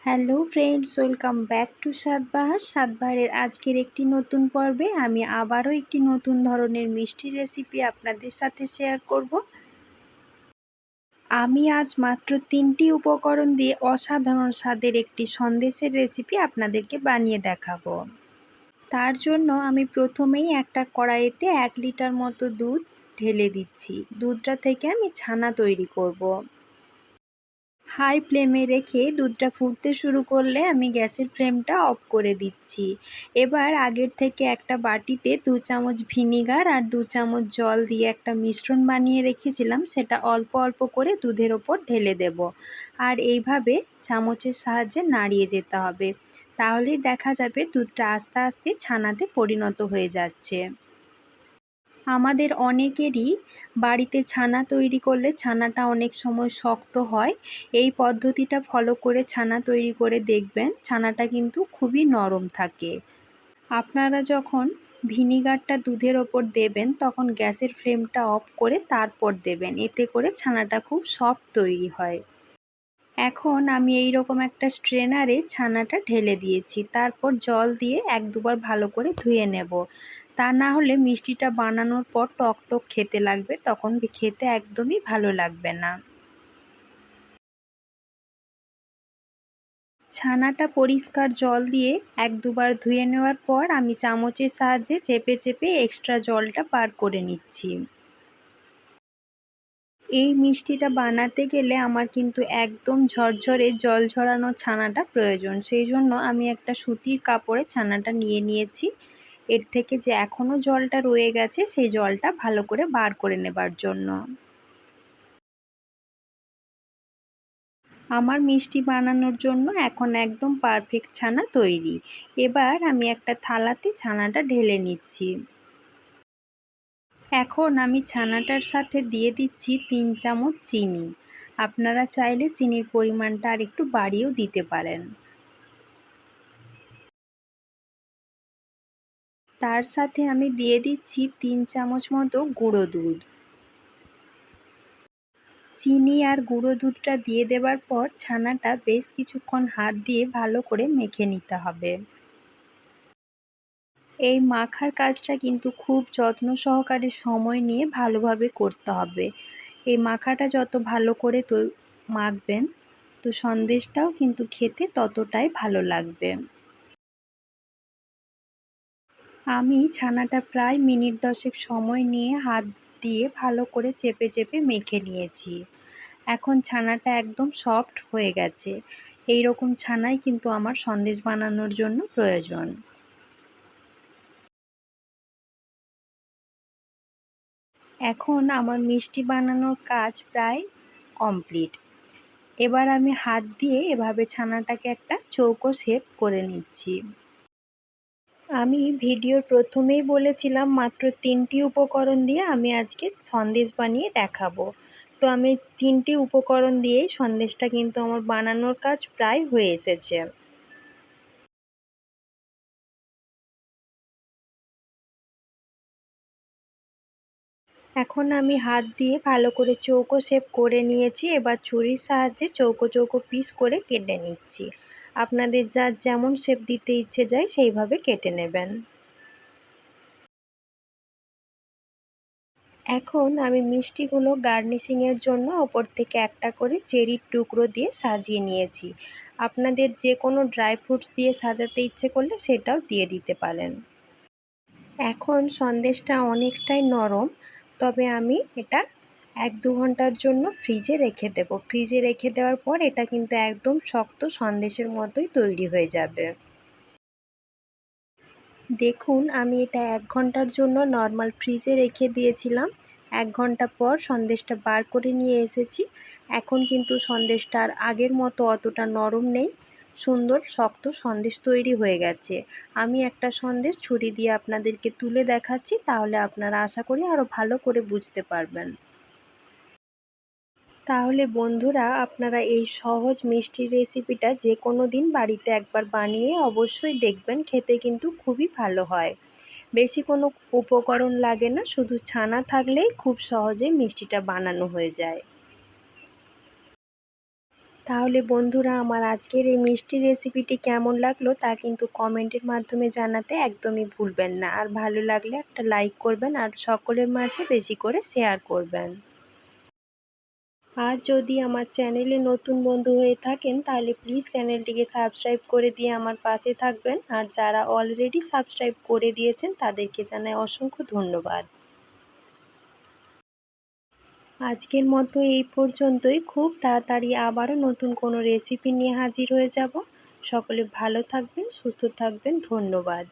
Hello friends, welcome back to Swadbahar. স্বাদবাহারের আজকের একটি নতুন পর্বে আমি আবারও একটি নতুন ধরনের মিষ্টি রেসিপি আপনাদের সাথে শেয়ার করব। আমি আজ মাত্র 3টি উপকরণ দিয়ে অসাধারণ স্বাদের একটি সন্দেশের রেসিপি আপনাদেরকে বানিয়ে দেখাবো। তার জন্য আমি প্রথমেই একটা কড়াইতে 1 লিটার মতো দুধ ঢেলে দিচ্ছি। দুধটা থেকে আমি ছানা তৈরি করব। হাই ফ্লেমে রেখে দুধটা ফুটতে শুরু করলে আমি গ্যাসের ফ্লেমটা অফ করে দিচ্ছি। এবার আগের থেকে একটা বাটিতে 2 চামচ ভিনিগার আর 2 চামচ জল দিয়ে একটা মিশ্রণ বানিয়ে রেখেছিলাম, সেটা অল্প অল্প করে দুধের ওপর ঢেলে দেব। আর এইভাবে চামচের সাহায্যে নাড়িয়ে যেতে হবে, তাহলেই দেখা যাবে দুধটা আস্তে আস্তে ছানাতে পরিণত হয়ে যাচ্ছে। আমাদের অনেকেরই বাড়িতে ছানা তৈরি করলে ছানাটা অনেক সময় শক্ত হয়। এই পদ্ধতিটা ফলো করে ছানা তৈরি করে দেখবেন, ছানাটা কিন্তু খুবই নরম থাকে। আপনারা যখন ভিনিগারটা দুধের ওপর দেবেন তখন গ্যাসের ফ্লেমটা অফ করে তারপর দেবেন, এতে করে ছানাটা খুব সফট তৈরি হয়। এখন আমি এই রকম একটা স্ট্রেনারে ছানাটা ঢেলে দিয়েছি, তারপর জল দিয়ে 1-2 বার ভালো করে ধুয়ে নেব। তা না হলে মিষ্টিটা বানানোর পর টক টক খেতে লাগবে, তখন খেতে একদমই ভালো লাগবে না। ছানাটা পরিষ্কার জল দিয়ে 1-2 বার ধুয়ে নেওয়ার পর আমি চামচের সাহায্যে চেপে চেপে এক্সট্রা জলটা বার করে নিচ্ছি। এই মিষ্টিটা বানাতে গেলে আমার কিন্তু একদম ঝরঝরে জল ঝরানো ছানাটা প্রয়োজন, সেই জন্য আমি একটা সুতির কাপড়ে ছানাটা নিয়ে নিয়েছি। এর থেকে যে এখনও জলটা রয়ে গেছে সেই জলটা ভালো করে বার করে নেবার জন্য। আমার মিষ্টি বানানোর জন্য এখন একদম পারফেক্ট ছানা তৈরি। এবার আমি একটা থালাতে ছানাটা ঢেলে নিচ্ছি। এখন আমি ছানাটার সাথে দিয়ে দিচ্ছি 3 চামচ চিনি। আপনারা চাইলে চিনির পরিমাণটা আর একটু বাড়িয়েও দিতে পারেন। তার সাথে আমি দিয়ে দিচ্ছি 3 চামচ মতো গুঁড়ো দুধ। চিনি আর গুঁড়ো দুধটা দিয়ে দেবার পর ছানাটা বেশ কিছুক্ষণ হাত দিয়ে ভালো করে মেখে নিতে হবে। এই মাখার কাজটা কিন্তু খুব যত্ন সহকারে সময় নিয়ে ভালোভাবে করতে হবে। এই মাখাটা যত ভালো করে মাখবেন, তো সন্দেশটাও কিন্তু খেতে ততটাই ভালো লাগবে। আমি ছানাটা প্রায় মিনিট 10 সময় নিয়ে হাত দিয়ে ভালো করে চেপে চেপে মেখে নিয়েছি। এখন ছানাটা একদম সফট হয়ে গেছে। এই রকম ছানাই কিন্তু আমার সন্দেশ বানানোর জন্য প্রয়োজন। এখন আমার মিষ্টি বানানোর কাজ প্রায় কমপ্লিট। এবার আমি হাত দিয়ে এভাবে ছানাটাকে একটা চৌকো শেপ করে নিচ্ছি। আমি ভিডিওর প্রথমেই বলেছিলাম মাত্র 3টি উপকরণ দিয়ে আমি আজকে সন্দেশ বানিয়ে দেখাবো। তো আমি 3টি উপকরণ দিয়েই সন্দেশটা কিন্তু আমার বানানোর কাজ প্রায় হয়ে এসেছে। এখন আমি হাত দিয়ে ভালো করে চৌকো শেপ করে নিয়েছি। এবার ছুরির সাহায্যে চৌকো চৌকো পিস করে কেটে নিচ্ছি। আপনাদের যার যেমন শেপ দিতে ইচ্ছে যায় সেইভাবে কেটে নেবেন। এখন আমি মিষ্টিগুলো গার্নিশিংয়ের জন্য ওপর থেকে একটা করে চেরির টুকরো দিয়ে সাজিয়ে নিয়েছি। আপনাদের যে কোনো ড্রাই ফ্রুটস দিয়ে সাজাতে ইচ্ছে করলে সেটাও দিয়ে দিতে পারেন। এখন সন্দেশটা অনেকটাই নরম, তবে আমি এটা 1-2 ঘন্টার জন্য ফ্রিজে রেখে দেব। ফ্রিজে রেখে দেওয়ার পর এটা কিন্তু একদম শক্ত সন্দেশের মতোই তৈরি হয়ে যাবে। দেখুন, আমি এটা 1 ঘন্টার জন্য নর্মাল ফ্রিজে রেখে দিয়েছিলাম। 1 ঘন্টা পর সন্দেশটা বার করে নিয়ে এসেছি। এখন কিন্তু সন্দেশটা আর আগের মতো অতটা নরম নেই, সুন্দর শক্ত সন্দেশ তৈরি হয়ে গেছে। আমি একটা সন্দেশ ছুরি দিয়ে আপনাদেরকে তুলে দেখাচ্ছি, তাহলে আপনারা আশা করি আরও ভালো করে বুঝতে পারবেন। তাহলে বন্ধুরা, আপনারা এই সহজ মিষ্টির রেসিপিটা যে কোনো দিন বাড়িতে একবার বানিয়ে অবশ্যই দেখবেন, খেতে কিন্তু খুবই ভালো হয়। বেশি কোনো উপকরণ লাগে না, শুধু ছানা থাকলেই খুব সহজেই মিষ্টিটা বানানো হয়ে যায়। তাহলে বন্ধুরা, আমার আজকের এই মিষ্টি রেসিপিটি কেমন লাগলো তা কিন্তু কমেন্টের মাধ্যমে জানাতে একদমই ভুলবেন না। আর ভালো লাগলে একটা লাইক করবেন আর সকলের মাঝে বেশি করে শেয়ার করবেন। আর যদি আমার চ্যানেলে নতুন বন্ধু হয়ে থাকেন তাহলে প্লিজ চ্যানেলটিকে সাবস্ক্রাইব করে দিয়ে আমার পাশে থাকবেন। আর যারা অলরেডি সাবস্ক্রাইব করে দিয়েছেন তাদেরকে জানাই অসংখ্য ধন্যবাদ। আজকের মতো এই পর্যন্তই। খুব তাড়াতাড়ি আবারও নতুন কোনো রেসিপি নিয়ে হাজির হয়ে যাব। সকলে ভালো থাকবেন, সুস্থ থাকবেন। ধন্যবাদ।